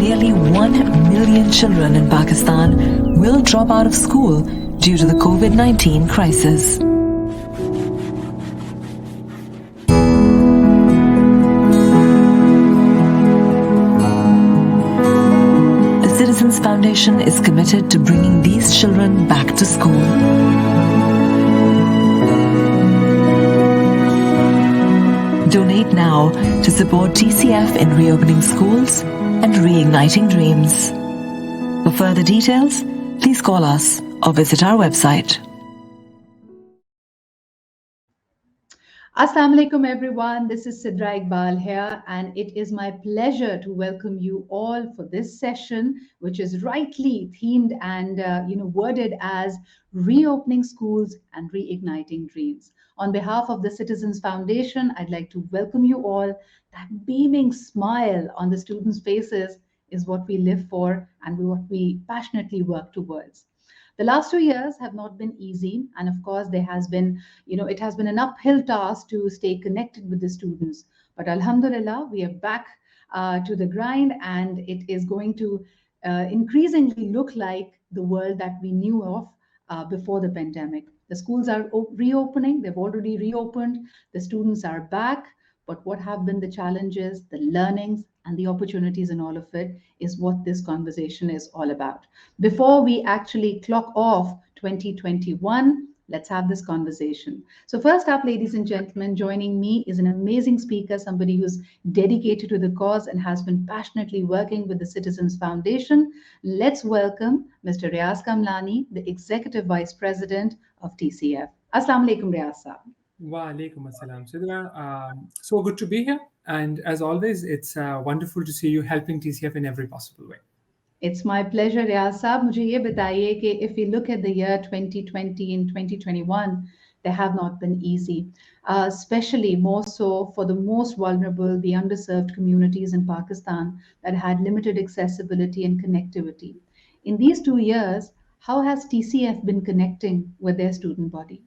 Nearly 1 million children in Pakistan will drop out of school due to the COVID-19 crisis. The Citizens Foundation is committed to bringing these children back to school. Donate now to support TCF in reopening schools and reigniting dreams. For further details, please call us or visit our website. Assalamu alaikum everyone, this is Sidra Iqbal here, and it is my pleasure to welcome you all for this session, which is rightly themed and worded as Reopening Schools and Reigniting Dreams. On behalf of the Citizens Foundation, I'd like to welcome you all. That beaming smile on the students' faces is what we live for and what we passionately work towards. The last 2 years have not been easy, and of course there has been, it has been an uphill task to stay connected with the students. But Alhamdulillah, we are back to the grind, and it is going to increasingly look like the world that we knew of before the pandemic. The schools are reopening, they've already reopened, the students are back, but what have been the challenges, the learnings, and the opportunities in all of it is what this conversation is all about. Before we actually clock off 2021, let's have this conversation. So first up, ladies and gentlemen, joining me is an amazing speaker, somebody who's dedicated to the cause and has been passionately working with the Citizens Foundation. Let's welcome Mr. Riaz Kamlani, the Executive Vice President of TCF. Assalamu alaikum, Riaz Saab. Wa alaikum assalam, Sidra. So good to be here. And as always, it's wonderful to see you helping TCF in every possible way. It's my pleasure, Riaz Saab. Mujhe ye bataiye ki if we look at the year 2020 and 2021, they have not been easy, especially more so for the most vulnerable, the underserved communities in Pakistan that had limited accessibility and connectivity. In these 2 years, how has TCF been connecting with their student body?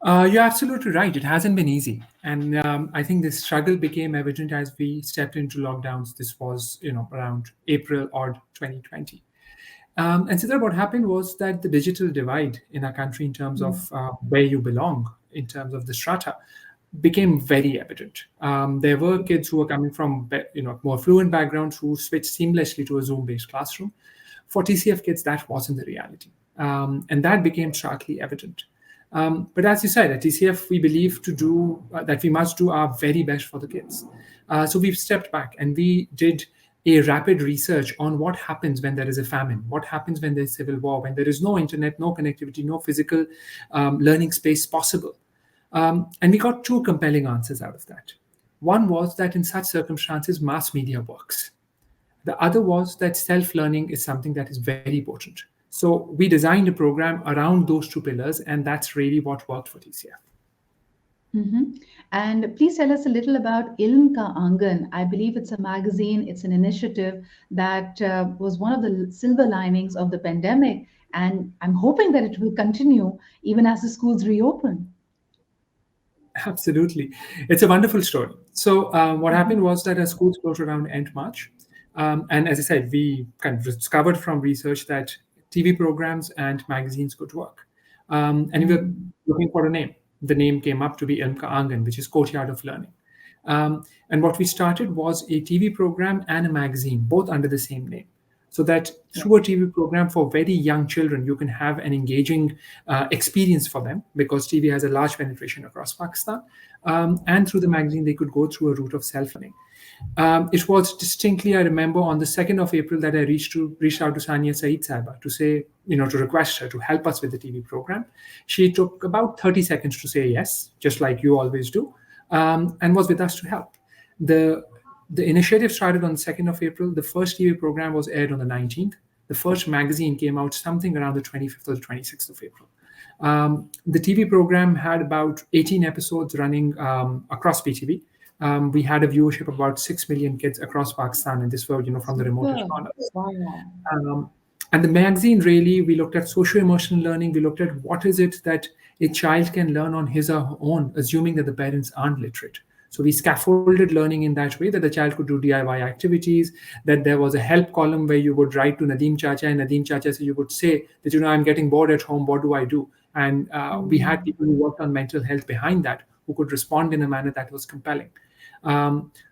You're absolutely right. It hasn't been easy. And I think this struggle became evident as we stepped into lockdowns. This was, around April or 2020. And so what happened was that the digital divide in our country in terms of where you belong, in terms of the strata, became very evident. There were kids who were coming from, more fluent backgrounds who switched seamlessly to a Zoom-based classroom. For TCF kids, that wasn't the reality. And that became starkly evident. But as you said, at TCF, we believe that we must do our very best for the kids. So we've stepped back and we did a rapid research on what happens when there is a famine, what happens when there's civil war, when there is no internet, no connectivity, no physical learning space possible. And we got 2 compelling answers out of that. One was that in such circumstances, mass media works. The other was that self-learning is something that is very important. So we designed a program around those 2 pillars, and that's really what worked for TCF. Mm-hmm. And please tell us a little about Ilm Ka Angan. I believe it's a magazine, it's an initiative that was one of the silver linings of the pandemic. And I'm hoping that it will continue even as the schools reopen. Absolutely. It's a wonderful story. So what happened was that our schools closed around end March. And as I said, we kind of discovered from research that TV programs and magazines could work. And we were looking for a name. The name came up to be Ilm Ka Angan, which is Courtyard of Learning. And what we started was a TV program and a magazine, both under the same name. So that through a TV program for very young children, you can have an engaging experience for them because TV has a large penetration across Pakistan. And through the magazine, they could go through a route of self-learning. It was distinctly, I remember, on the 2nd of April that I reached out to Sania Saeed Saiba to say, to request her to help us with the TV program. She took about 30 seconds to say yes, just like you always do, and was with us to help. The initiative started on the 2nd of April. The first TV program was aired on the 19th. The first magazine came out something around the 25th or the 26th of April. The TV program had about 18 episodes running across PTV. We had a viewership of about 6 million kids across Pakistan, and this were, from the remotest Super. corners. Wow. Um, and the magazine really, we looked at socio-emotional learning. We looked at what is it that a child can learn on his or her own, assuming that the parents aren't literate. So we scaffolded learning in that way that the child could do DIY activities, that there was a help column where you would write to Nadeem Chacha, and Nadeem Chacha, so you would say that, I'm getting bored at home, what do I do? And we had people who worked on mental health behind that, who could respond in a manner that was compelling.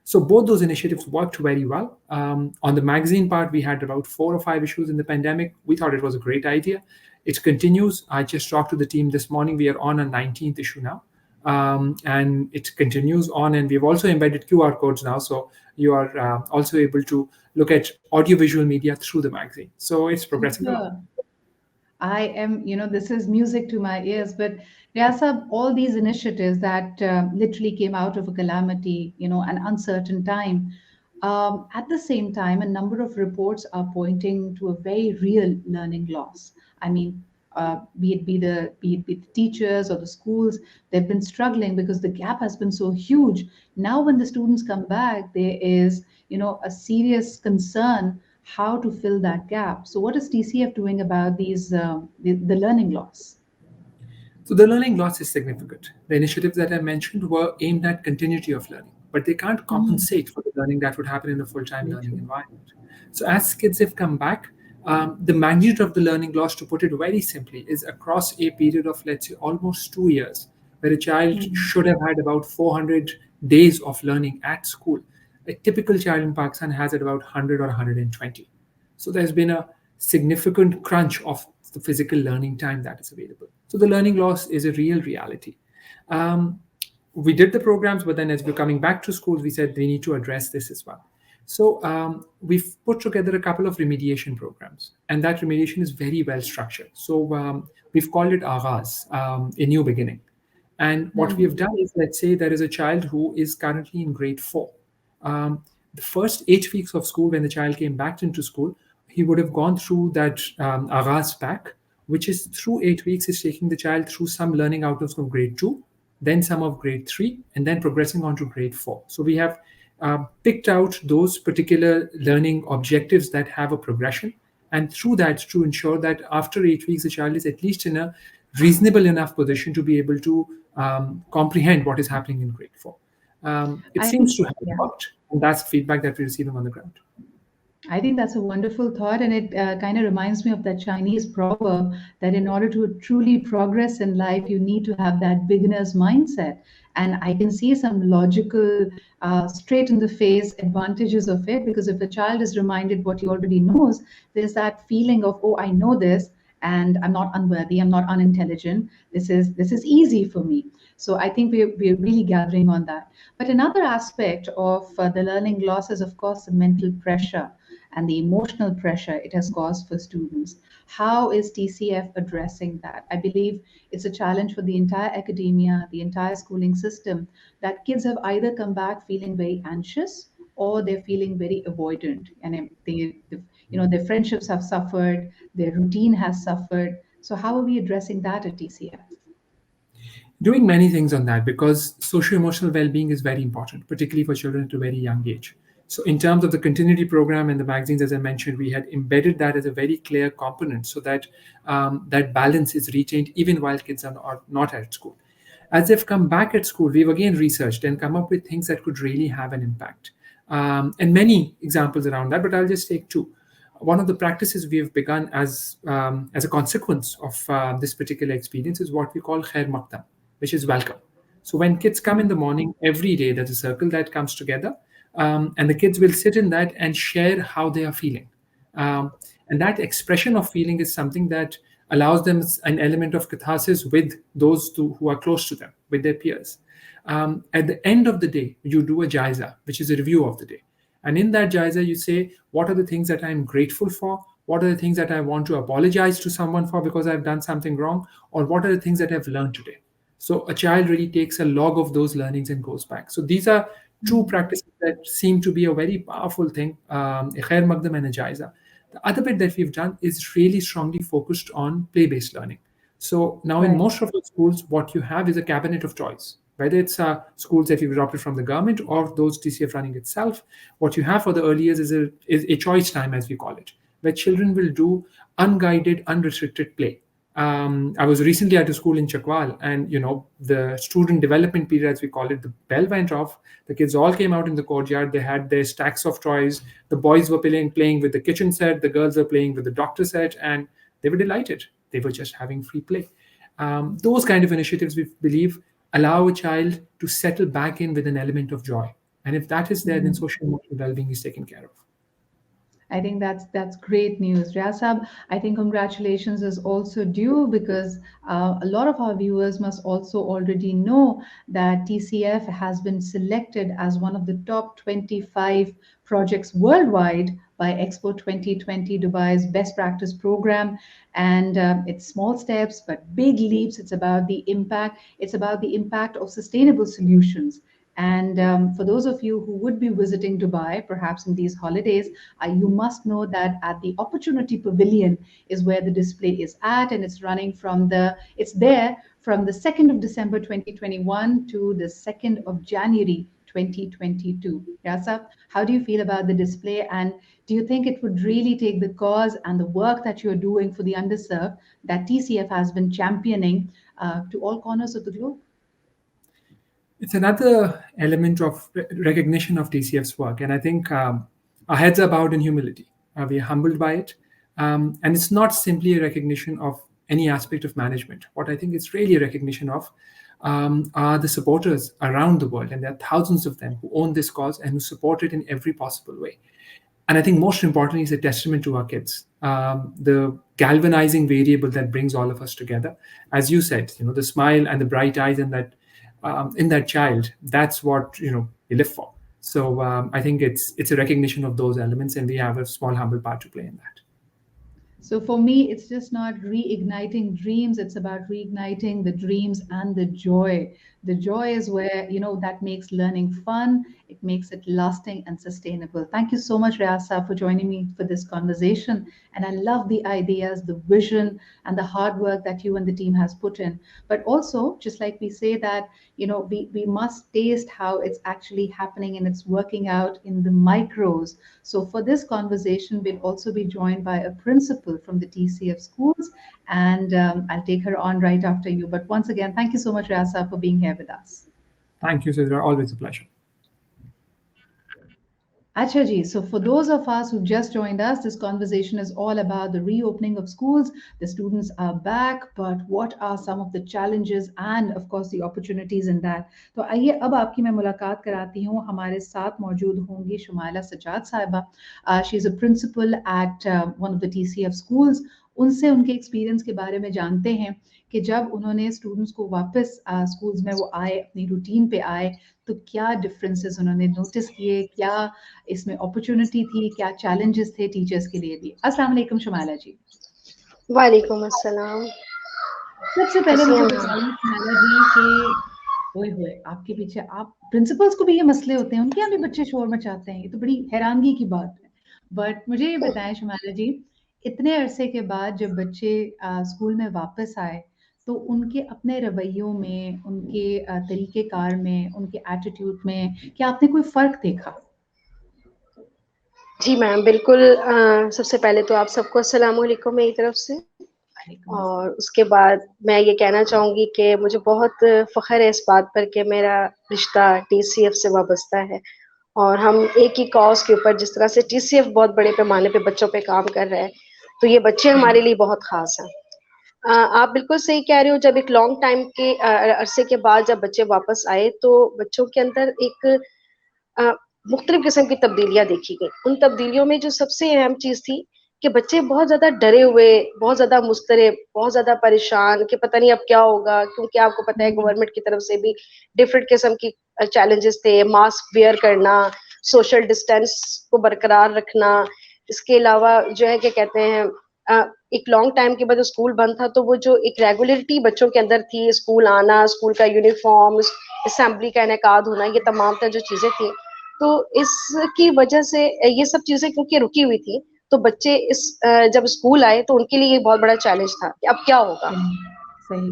So both those initiatives worked very well. On the magazine part, we had about 4 or 5 issues in the pandemic. We thought it was a great idea. It continues. I just talked to the team this morning. We are on a 19th issue now. And it continues on. And we've also embedded QR codes now. So you are also able to look at audiovisual media through the magazine. So it's progressing along. Super. I am, this is music to my ears, but Ryasa, all these initiatives that literally came out of a calamity, an uncertain time. At the same time, a number of reports are pointing to a very real learning loss. I mean, be it the teachers or the schools, they've been struggling because the gap has been so huge. Now, when the students come back, there is, a serious concern how to fill that gap. So, what is TCF doing about the learning loss? So the learning loss is significant. The initiatives that I mentioned were aimed at continuity of learning, but they can't compensate for the learning that would happen in a full-time Very learning true. environment. So as kids have come back, the magnitude of the learning loss, to put it very simply, is across a period of, let's say, almost 2 years, where a child should have had about 400 days of learning at school. A typical child in Pakistan has at about 100 or 120. So there's been a significant crunch of the physical learning time that is available. So the learning loss is a real reality. Um, we did the programs, but then as we're coming back to schools, we said we need to address this as well. So we've put together a couple of remediation programs, and that remediation is very well structured. So we've called it Agaz, a new beginning. And what we have done is, let's say there is a child who is currently in grade 4. The first 8 weeks of school, when the child came back into school, he would have gone through that Agaz pack, which is through 8 weeks, is taking the child through some learning outcomes from grade 2, then some of grade 3, and then progressing on to grade 4. So we have picked out those particular learning objectives that have a progression. And through that, to ensure that after 8 weeks, the child is at least in a reasonable enough position to be able to comprehend what is happening in grade 4. It I seems think, to have yeah. worked, and that's feedback that we're receiving on the ground. I think that's a wonderful thought, and it kind of reminds me of that Chinese proverb that in order to truly progress in life, you need to have that beginner's mindset. And I can see some logical, straight in the face advantages of it, because if a child is reminded what he already knows, there's that feeling of, oh, I know this, and I'm not unworthy, I'm not unintelligent. This is easy for me. So I think we're really gathering on that. But another aspect of the learning loss is, of course, the mental pressure and the emotional pressure it has caused for students. How is TCF addressing that? I believe it's a challenge for the entire academia, the entire schooling system, that kids have either come back feeling very anxious or they're feeling very avoidant, and their friendships have suffered, their routine has suffered. So how are we addressing that at TCF? Doing many things on that, because socio-emotional well-being is very important, particularly for children at a very young age. So in terms of the continuity program and the magazines, as I mentioned, we had embedded that as a very clear component, so that that balance is retained even while kids are not at school. As they've come back at school, we've again researched and come up with things that could really have an impact. And many examples around that, but I'll just take two. One of the practices we have begun as a consequence of this particular experience is what we call Khair Maktam, which is welcome. So when kids come in the morning, every day there's a circle that comes together, and the kids will sit in that and share how they are feeling. And that expression of feeling is something that allows them an element of catharsis with those who are close to them, with their peers. At the end of the day, you do a jaisa, which is a review of the day. And in that jaisa, you say, what are the things that I'm grateful for? What are the things that I want to apologize to someone for because I've done something wrong? Or what are the things that I've learned today? So a child really takes a log of those learnings and goes back. So these are two practices that seem to be a very powerful thing, a khair maqdam and a jaisa. The other bit that we've done is really strongly focused on play-based learning. So now in Right. most of the schools, what you have is a cabinet of choice. Whether it's schools that you've adopted from the government or those TCF running itself, what you have for the early years is a choice time, as we call it, where children will do unguided, unrestricted play. I was recently at a school in Chakwal, and the student development period, as we call it, the bell went off. The kids all came out in the courtyard. They had their stacks of toys. The boys were playing with the kitchen set. The girls were playing with the doctor set, and they were delighted. They were just having free play. Those kind of initiatives, we believe, allow a child to settle back in with an element of joy. And if that is there, then social emotional well-being is taken care of. I think that's great news. Riasab, I think congratulations is also due because a lot of our viewers must also already know that TCF has been selected as one of the top 25 projects worldwide by Expo 2020, Dubai's best practice program. And it's small steps, but big leaps. It's about the impact. It's about the impact of sustainable solutions. And for those of you who would be visiting Dubai, perhaps in these holidays, you must know that at the Opportunity Pavilion is where the display is at, and it's there from the 2nd of December 2021 to the 2nd of January 2022. Yasaf, how do you feel about the display, and do you think it would really take the cause and the work that you're doing for the underserved that TCF has been championing to all corners of the globe? It's another element of recognition of TCF's work. And I think our heads are bowed in humility. We are humbled by it. And it's not simply a recognition of any aspect of management. What I think it's really a recognition of are the supporters around the world. And there are thousands of them who own this cause and who support it in every possible way. And I think most importantly, is a testament to our kids, the galvanizing variable that brings all of us together. As you said, the smile and the bright eyes and that in that child, that's what we live for. So I think it's a recognition of those elements, and we have a small humble part to play in that. So for me, it's just not reigniting dreams. It's about reigniting the dreams and the joy. The joy is where, that makes learning fun. It makes it lasting and sustainable. Thank you so much, Riasa, for joining me for this conversation. And I love the ideas, the vision, and the hard work that you and the team has put in. But also, just like we say that, we must taste how it's actually happening and it's working out in the micros. So for this conversation, we'll also be joined by a principal from the TCF schools, and I'll take her on right after you. But once again, thank you so much, Riasa, for being here with us. Thank you, Sidra. Always a pleasure. Acha ji, so for those of us who just joined us, this conversation is all about the reopening of schools. The students are back, but what are some of the challenges and of course the opportunities in that? तो आइए अब आपकी मैं मुलाकात कराती हूँ. हमारे साथ मौजूद होंगी शुमाइला सज्जाद साहिबा. She is a principal at one of the TCF schools. उनसे उनके एक्सपीरियंस के बारे में जानते हैं कि जब उन्होंने स्टूडेंट्स को वापस स्कूल्स में वो आए, अपनी रूटीन पे आए, तो क्या डिफरेंसेस उन्होंने नोटिस किए, क्या इसमें अपॉर्चुनिटी थी, क्या चैलेंजेस थे टीचर्स के लिए भी. अस्सलाम वालेकुम शुमाइला जी. वालेकुम अस्सलाम. सबसे पहले मुझे बताइए शुमाइला जी कि ओए होए आपके पीछे आप प्रिंसिपल्स को भी ये मसले होते हैं, उनके यहाँ भी बच्चे शोर मचाते हैं, ये तो बड़ी हैरानगी की बात है. बट मुझे ये बताएं शुमाइला जी, इतने अरसे के बाद जब बच्चे स्कूल में वापस आए, तो उनके अपने रवैयों में, उनके तरीक़ेकार में, उनके एटीट्यूड में क्या आपने कोई फ़र्क देखा? जी मैम, बिल्कुल. सबसे पहले तो आप सबको अस्सलाम वालेकुम मेरी तरफ से. और उसके बाद मैं ये कहना चाहूँगी कि मुझे बहुत फ़ख्र है इस बात पर कि मेरा रिश्ता TCF से वाबस्ता है और हम एक ही कॉज के ऊपर, जिस तरह से TCF बहुत बड़े पैमाने पे बच्चों पे काम कर रहा है, तो ये बच्चे हमारे लिए बहुत ख़ास हैं. आप बिल्कुल सही कह रहे हो. जब एक लॉन्ग टाइम के अरसे के बाद जब बच्चे वापस आए, तो बच्चों के अंदर एक मुख्तलिफ किस्म की तब्दीलियाँ देखी गई. उन तब्दीलियों में जो सबसे अहम चीज़ थी कि बच्चे बहुत ज़्यादा डरे हुए, बहुत ज़्यादा मुस्तरब, बहुत ज़्यादा परेशान कि पता नहीं अब क्या होगा, क्योंकि आपको पता है गवर्नमेंट की तरफ से भी डिफरेंट किस्म की चैलेंजेस थे. मास्क वेयर करना, सोशल डिस्टेंस को बरकरार रखना, इसके अलावा जो है क्या कहते हैं, एक लॉन्ग टाइम के बाद स्कूल बंद था, तो वो जो एक रेगुलरिटी बच्चों के अंदर थी, स्कूल आना, स्कूल का यूनिफॉर्म, असेंबली का इनेकाद होना, ये तमाम जो चीज़ें थी, तो इसकी वजह से ये सब चीज़ें क्योंकि रुकी हुई थी, तो बच्चे जब स्कूल आए तो उनके लिए ये बहुत बड़ा चैलेंज था कि अब क्या होगा. صحیح.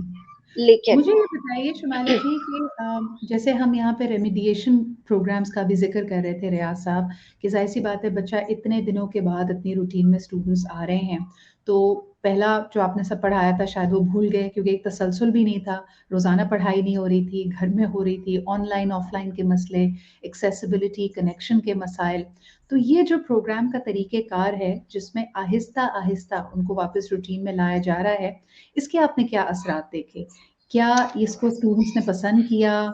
لیکن مجھے یہ بتائیے شمالی جی کہ جیسے ہم یہاں پہ ریمیڈیشن پروگرامز کا بھی ذکر کر رہے تھے ریاض صاحب کہ ظاہر سی بات ہے بچہ اتنے دنوں کے بعد اپنی روٹین میں اسٹوڈنٹس آ رہے ہیں تو پہلا جو آپ نے سب پڑھایا تھا شاید وہ بھول گئے کیونکہ ایک تسلسل بھی نہیں تھا, روزانہ پڑھائی نہیں ہو رہی تھی, گھر میں ہو رہی تھی, آن لائن آف لائن کے مسئلے, ایکسیسیبلٹی, کنیکشن کے مسائل. تو یہ جو پروگرام کا طریقہ کار ہے جس میں آہستہ آہستہ ان کو واپس روٹین میں لایا جا رہا ہے, اس کے آپ نے کیا اثرات دیکھے؟ کیا اس کو اسٹوڈنٹس نے پسند کیا؟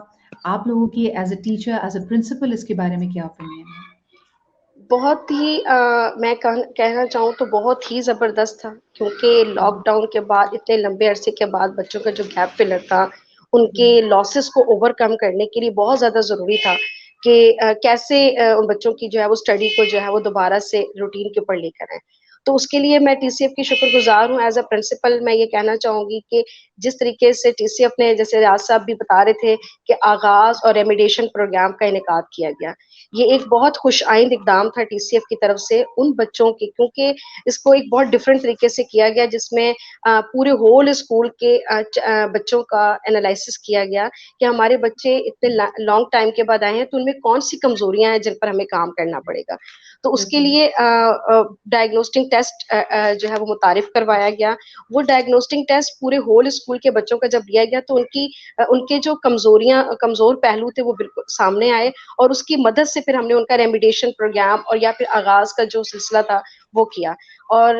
آپ لوگوں کی as a teacher as a principal اس کے بارے میں کیا اوپینین ہے؟ بہت ہی میں کہنا چاہوں تو بہت ہی زبردست تھا, کیونکہ لاک ڈاؤن کے بعد اتنے لمبے عرصے کے بعد بچوں کا جو گیپ فلر تھا, ان کے لاسز کو اوور کم کرنے کے لیے بہت زیادہ ضروری تھا کہ کیسے ان بچوں کی جو ہے وہ اسٹڈی کو جو ہے وہ دوبارہ سے روٹین کے اوپر لے کر آئیں. تو اس کے لیے میں ٹی سی ایف کی شکر گزار ہوں. ایز اے پرنسپل میں یہ کہنا چاہوں گی کہ جس طریقے سے ٹی سی ایف نے, جیسے ریاض صاحب بھی بتا رہے تھے کہ آغاز اور ریمیڈیشن پروگرام کا انعقاد کیا گیا, یہ ایک بہت خوش آئند اقدام تھا ٹی سی ایف کی طرف سے ان بچوں کی, کیونکہ اس کو ایک بہت ڈفرینٹ طریقے سے کیا گیا جس میں پورے ہول اسکول کے بچوں کا انالائسس کیا گیا کہ ہمارے بچے اتنے لانگ ٹائم کے بعد آئے ہیں تو ان میں کون سی کمزوریاں ہیں جن پر ہمیں کام کرنا پڑے گا. تو اس کے لیے ڈائگنوسٹک ٹیسٹ جو ہے وہ متعارف کروایا گیا. وہ ڈائگنوسٹک ٹیسٹ پورے ہول اسکول کے بچوں کا جب لیا گیا تو ان کے جو کمزور پہلو تھے وہ بالکل سامنے آئے, اور اس کی مدد سے پھر ہم نے ان کا ریمیڈیشن پروگرام اور یا پھر آغاز کا جو سلسلہ تھا وہ کیا. اور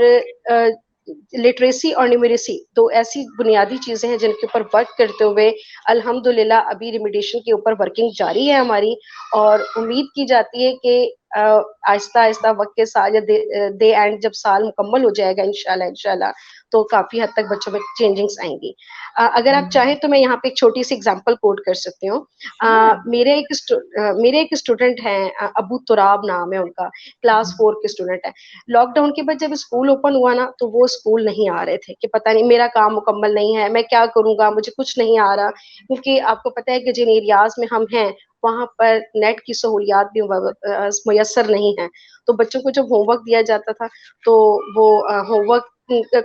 لٹریسی اور نیومریسی دو ایسی بنیادی چیزیں ہیں جن کے اوپر ورک کرتے ہوئے الحمدللہ ابھی ریمیڈیشن کے اوپر ورکنگ جاری ہے ہماری, اور امید کی جاتی ہے کہ آہستہ آہستہ وقت کے ساتھ دے اینڈ جب سال مکمل ہو جائے گا انشاءاللہ تو کافی حد تک بچوں میں چینجنگس آئیں گی. اگر آپ چاہیں تو میں یہاں پہ ایک چھوٹی سی اگزامپل کوٹ کر سکتی ہوں. میرے ایک اسٹوڈنٹ ہیں, ابو تراب نام ہے ان کا, کلاس 4 کے اسٹوڈنٹ ہے. لاک ڈاؤن کے بعد جب اسکول اوپن ہوا نا تو وہ اسکول نہیں آ رہے تھے کہ پتہ نہیں میرا کام مکمل نہیں ہے, میں کیا کروں گا, مجھے کچھ نہیں آ رہا, کیونکہ آپ کو پتہ ہے کہ جن ایریاز میں ہم ہیں وہاں پر نیٹ کی سہولیات بھی میسر نہیں ہیں. تو بچوں کو جب ہوم ورک دیا جاتا تھا تو وہ ہوم ورک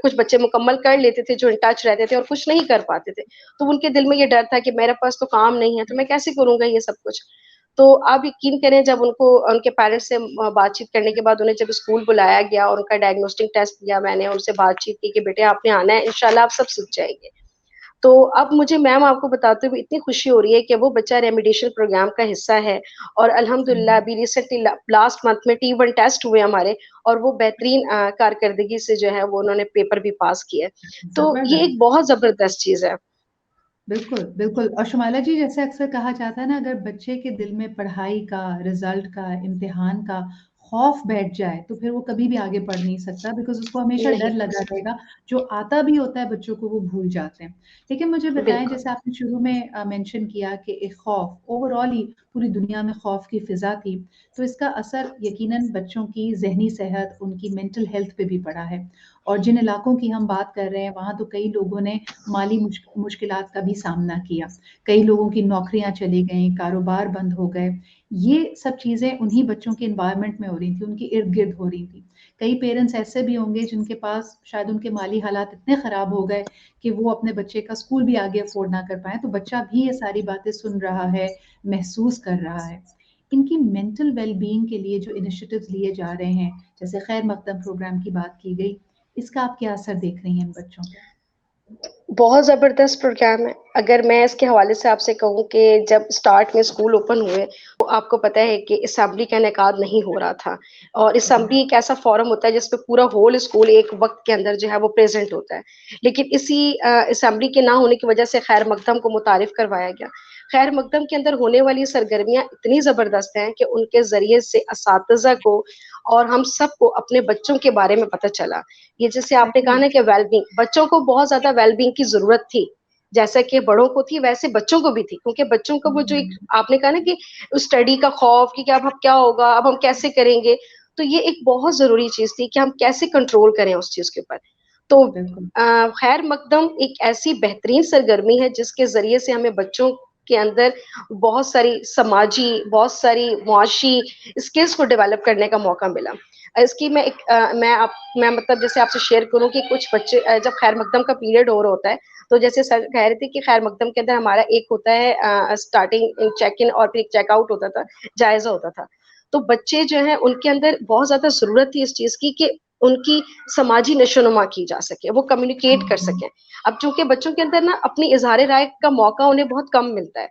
کچھ بچے مکمل کر لیتے تھے جو ان ٹچ رہتے تھے, اور کچھ نہیں کر پاتے تھے. تو ان کے دل میں یہ ڈر تھا کہ میرے پاس تو کام نہیں ہے تو میں کیسے کروں گا یہ سب کچھ. تو آپ یقین کریں جب ان کے پیرنٹس سے بات چیت کرنے کے بعد انہیں جب اسکول بلایا گیا اور ان کا ڈائگنوسٹک ٹیسٹ لیا, میں نے ان سے بات چیت کی کہ بیٹے آپ نے آنا ہے, انشاءاللہ آپ سب سیکھ جائیں گے. تو اب مجھے میم آپ کو بتاتے ہوئے اتنی خوشی ہو رہی ہے کہ وہ بچہ ریمیڈیشن پروگرام کا حصہ ہے, اور الحمدللہ ابھی ریسنٹلی لاسٹ منتھ میں T1 ٹیسٹ ہوئے ہمارے, اور وہ بہترین کارکردگی سے جو ہے وہ انہوں نے پیپر بھی پاس کیا. تو یہ ایک بہت زبردست چیز ہے. بالکل بالکل. اور شمائلہ جی جیسے اکثر کہا جاتا ہے نا, اگر بچے کے دل میں پڑھائی کا, رزلٹ کا, امتحان کا خوف بیٹھ جائے تو پھر وہ کبھی بھی آگے پڑھ نہیں سکتا, بیکاز اس کو ہمیشہ ڈر نہیں لگا رہے گا. جو آتا بھی ہوتا ہے بچوں کو وہ بھول جاتے ہیں. لیکن مجھے بتائیں, بالکل جیسے آپ نے شروع میں مینشن کیا کہ ایک خوف اوور آل ہی پوری دنیا میں خوف کی فضا تھی, تو اس کا اثر یقیناً بچوں کی ذہنی صحت, ان کی مینٹل ہیلتھ پہ بھی پڑا ہے. اور جن علاقوں کی ہم بات کر رہے ہیں وہاں تو کئی لوگوں نے مالی مشکلات کا بھی سامنا کیا, کئی لوگوں کی نوکریاں چلی گئیں, کاروبار بند ہو گئے. یہ سب چیزیں انہی بچوں کے انوائرمنٹ میں ہو رہی تھیں, ان کی ارد گرد ہو رہی تھیں. کئی پیرنٹس ایسے بھی ہوں گے جن کے پاس شاید ان کے مالی حالات اتنے خراب ہو گئے کہ وہ اپنے بچے کا اسکول بھی آگے افورڈ نہ کر پائیں, تو بچہ بھی یہ ساری باتیں سن رہا ہے, محسوس کر رہا ہے. ان کی مینٹل ویل بینگ کے لیے جو انیشیٹوز لیے جا رہے ہیں, جیسے خیر مقدم پروگرام کی بات کی گئی, اس کا آپ کیا اثر دیکھ رہی ہیں ان بچوں پہ؟ بہت زبردست پروگرام ہے. اگر میں اس کے حوالے سے آپ سے کہوں کہ جب اسٹارٹ میں اسکول اوپن ہوئے تو آپ کو پتہ ہے کہ اسمبلی کا انعقاد نہیں ہو رہا تھا, اور اسمبلی ایک ایسا فورم ہوتا ہے جس پہ پورا ہول اسکول ایک وقت کے اندر جو ہے وہ پریزنٹ ہوتا ہے. لیکن اسی اسمبلی کے نہ ہونے کی وجہ سے خیر مقدم کو متعارف کروایا گیا. خیر مقدم کے اندر ہونے والی سرگرمیاں اتنی زبردست ہیں کہ ان کے ذریعے سے اساتذہ کو اور ہم سب کو اپنے بچوں کے بارے میں پتہ چلا. یہ جیسے آپ نے کہا نا کہ ویل بینگ, بچوں کو بہت زیادہ ویل بینگ کی ضرورت تھی, جیسا کہ بڑوں کو تھی ویسے بچوں کو بھی تھی, کیونکہ بچوں کا وہ جو ایک آپ نے کہا نا کہ اسٹڈی کا خوف کہ اب ہم کیا ہوگا, اب ہم کیسے کریں گے, تو یہ ایک بہت ضروری چیز تھی کہ ہم کیسے کنٹرول کریں اس چیز کے اوپر. تو خیر مقدم ایک ایسی بہترین سرگرمی ہے جس کے ذریعے سے ہمیں بچوں کے اندر بہت ساری سماجی، بہت ساری معاشی اسکلس کو ڈیولپ کرنے کا موقع ملا. اس کی میں مطلب جیسے آپ سے شیئر کروں کہ کچھ بچے جب خیر مقدم کا پیریڈ ہوتا ہے تو جیسے سر کہہ رہے تھے کہ خیر مقدم کے اندر ہمارا ایک ہوتا ہے اسٹارٹنگ چیک ان اور پھر ایک چیک آؤٹ ہوتا تھا، جائزہ ہوتا تھا. تو بچے جو ہیں ان کے اندر بہت زیادہ ضرورت تھی اس چیز کی کہ ان کی سماجی نشو نما کی جا سکے، وہ کمیونیکیٹ کر سکیں. اب چونکہ بچوں کے اندر نا اپنی اظہار رائے کا موقع انہیں بہت کم ملتا ہے،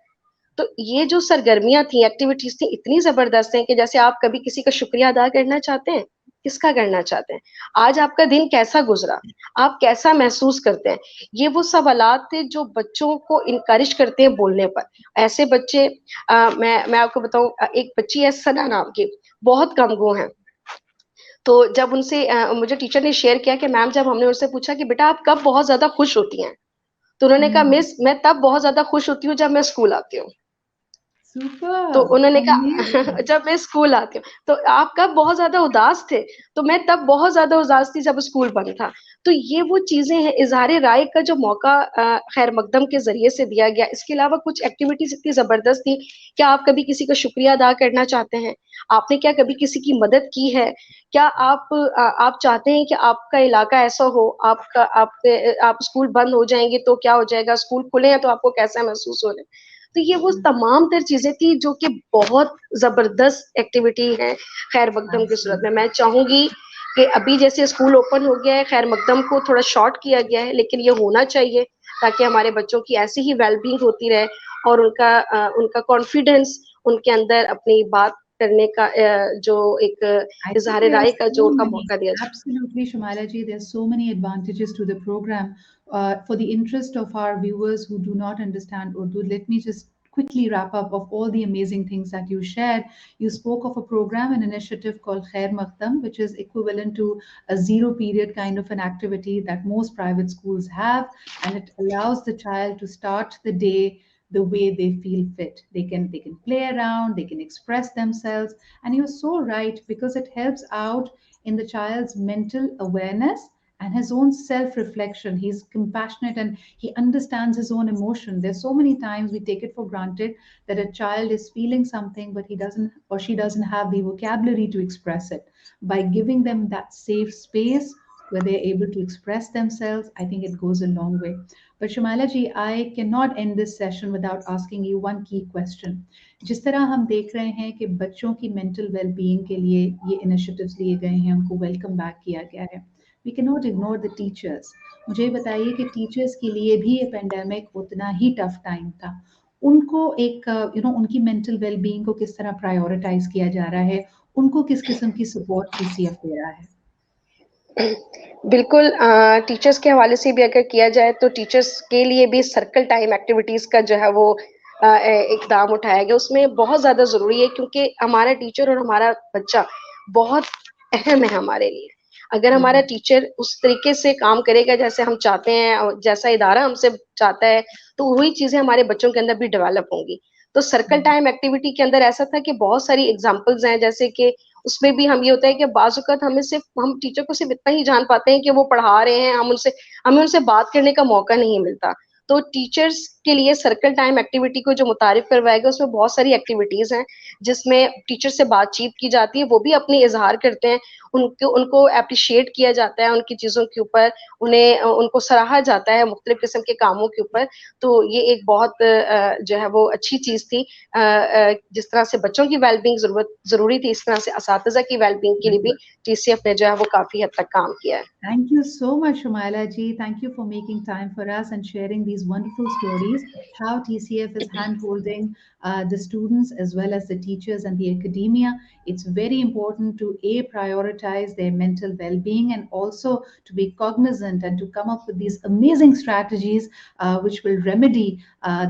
تو یہ جو سرگرمیاں تھیں، ایکٹیویٹیز تھیں، اتنی زبردست ہیں کہ جیسے آپ کبھی کسی کا شکریہ ادا کرنا چاہتے ہیں، کس کا کرنا چاہتے ہیں، آج آپ کا دن کیسا گزرا، آپ کیسا محسوس کرتے ہیں، یہ وہ سوالات تھے جو بچوں کو انکریج کرتے ہیں بولنے پر. ایسے بچے میں آپ کو بتاؤں، ایک بچی ہے سنا نام کی، بہت کم گو ہیں. تو جب ان سے مجھے ٹیچر نے شیئر کیا کہ میم جب ہم نے ان سے پوچھا کہ بیٹا آپ کب بہت زیادہ خوش ہوتی ہیں، تو انہوں نے کہا مس میں تب بہت زیادہ خوش ہوتی ہوں جب میں اسکول آتی ہوں. تو Super. انہوں نے کہا Amazing. جب میں اسکول آتی ہوں. تو آپ کب بہت زیادہ اداس تھے، تو میں تب بہت زیادہ اداس تھی جب اسکول بند تھا. تو یہ وہ چیزیں ہیں، اظہار رائے کا جو موقع خیر مقدم کے ذریعے سے دیا گیا. اس کے علاوہ کچھ ایکٹیویٹیز اتنی زبردست تھی. کیا آپ کبھی کسی کا شکریہ ادا کرنا چاہتے ہیں؟ آپ نے کیا کبھی کسی کی مدد کی ہے؟ کیا آپ چاہتے ہیں کہ آپ کا علاقہ ایسا ہو، آپ اسکول بند ہو جائیں گے تو کیا ہو جائے گا، اسکول کھلے ہیں تو آپ کو کیسا محسوس ہو رہا ہے؟ تو یہ وہ تمام تر چیزیں تھی جو کہ بہت زبردست ایکٹیویٹی ہے خیر مقدم کی صورت میں. میں چاہوں گی کہ ابھی جیسے اسکول اوپن ہو گیا ہے، خیر مقدم کو تھوڑا شارٹ کیا گیا ہے، لیکن یہ ہونا چاہیے تاکہ ہمارے بچوں کی ایسی ہی ویل بینگ ہوتی رہے اور ان کا کانفیڈینس، ان کے اندر اپنی بات کرنے کا جو ایک I think اظہار there are رائے کا جو so ان کا many, موقع دیا جائے. absolutely, Shumala ji, there's so many advantages to the program. For the interest of our viewers who do not understand Urdu, let me just quickly wrap up of all the amazing things that you shared. You spoke of a program, an initiative called Khair Makdam, which is equivalent to a zero period kind of an activity that most private schools have, and it allows the child to start the day the way they feel fit. They can play around, they can express themselves, and you're so right, because it helps out in the child's mental awareness and his own self reflection. He's compassionate and he understands his own emotion. There's so many times we take it for granted that a child is feeling something, but he doesn't or she doesn't have the vocabulary to express it. By giving them that safe space where they're able to express themselves, I think it goes a long way. But Shumala ji, I cannot end this session without asking you one key question. جس طرح ہم دیکھ رہے ہیں کہ بچوں کی mental well being کے لیے یہ انیشیٹوز لیے گئے ہیں، ان کو ویلکم بیک کیا گیا ہے، وی کی ناٹ اگنور دا ٹیچرس. مجھے بتائیے کہ ٹیچرس کے لیے بھی یہ پینڈیمک اتنا ہی ٹف ٹائم تھا. ان کو ایک ان کی مینٹل ویل بینگ کو کس طرح پرائیورٹائز کیا جا رہا ہے، ان کو کس قسم کی سپورٹ ٹی سی ایف دے رہا ہے؟ بالکل. ٹیچرس کے حوالے سے بھی اگر کیا جائے تو ٹیچرس کے لیے بھی سرکل ٹائم ایکٹیویٹیز کا جو ہے وہ اقدام اٹھایا گیا. اس میں بہت زیادہ ضروری ہے کیونکہ ہمارا ٹیچر اور ہمارا بچہ بہت اہم ہے ہمارے لیے. اگر ہمارا ٹیچر اس طریقے سے کام کرے گا جیسے ہم چاہتے ہیں، جیسا ادارہ ہم سے چاہتا ہے، تو وہی چیزیں ہمارے بچوں کے اندر بھی ڈیولپ ہوں گی. تو سرکل ٹائم ایکٹیویٹی کے اندر ایسا تھا کہ بہت ساری ایگزامپلز ہیں، جیسے کہ اس میں بھی ہم یہ ہوتا ہے کہ بعض اوقات ہم ٹیچر کو صرف اتنا ہی جان پاتے ہیں کہ وہ پڑھا رہے ہیں، ہمیں ان سے بات کرنے کا موقع نہیں ملتا. تو ٹیچرس کے لیے سرکل ٹائم ایکٹیویٹی کو جو متعارف کروایا گیا، اس میں بہت ساری ایکٹیویٹیز ہیں جس میں ٹیچر سے بات چیت کی جاتی ہے، وہ بھی اپنی اظہار کرتے ہیں، ان کو اپریشیٹ کیا جاتا ہے ان کی چیزوں کے اوپر، ان کو سراہا جاتا ہے مختلف قسم کے کاموں کے اوپر. تو یہ ایک بہت جو ہے وہ اچھی چیز تھی. جس طرح سے بچوں کی ویل بینگ ضروری تھی، اس طرح سے اساتذہ کی ویل بینگ کے لیے بھی ٹی سی ایف نے جو ہے وہ کافی حد تک کام کیا ہے. Thank you so much, Shumaila ji. Thank you for making time for us and sharing these wonderful stories, how TCF is hand-holding the students as well as the teachers and the academia. It's very important to prioritize their mental well-being and also to be cognizant and to come up with these amazing strategies which will remedy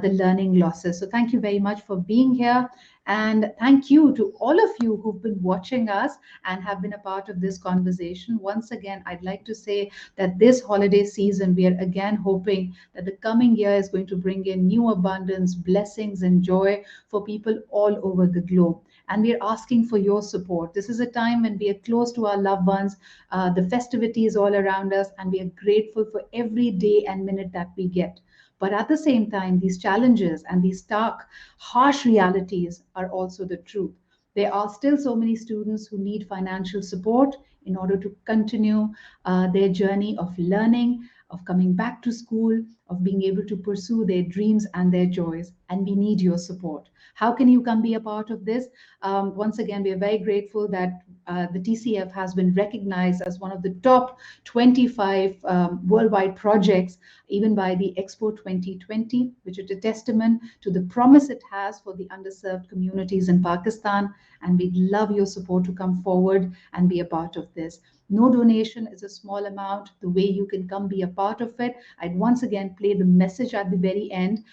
the learning losses. So thank you very much for being here. And thank you to all of you who've been watching us and have been a part of this conversation. Once again, I'd like to say that this holiday season, we are again hoping that the coming year is going to bring in new abundance, blessings, and joy for people all over the globe. And we are asking for your support. This is a time when we are close to our loved ones, the festivities all around us, and we are grateful for every day and minute that we get. But at the same time, these challenges and these stark, harsh realities are also the truth. There are still so many students who need financial support in order to continue their journey of learning, of coming back to school, of being able to pursue their dreams and their joys. And we need your support. How can you come be a part of this? Once again, we are very grateful that the TCF has been recognized as one of the top 25 worldwide projects, even by the Expo 2020, which is a testament to the promise it has for the underserved communities in Pakistan. And we'd love your support to come forward and be a part of this. No donation is a small amount. The way you can come be a part of it, I'd once again play the message at the very end.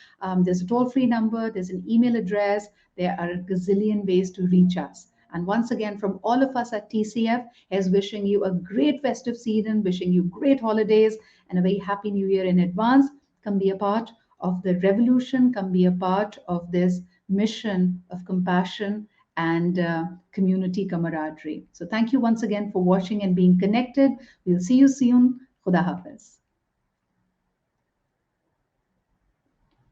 There's a toll-free number, there's an email address, there are a gazillion ways to reach us. And once again, from all of us at TCF, is wishing you a great festive season, wishing you great holidays, and a very happy new year in advance. Come be a part of the revolution, come be a part of this mission of compassion and community camaraderie. So thank you once again for watching and being connected. We'll see you soon. Khuda Hafiz.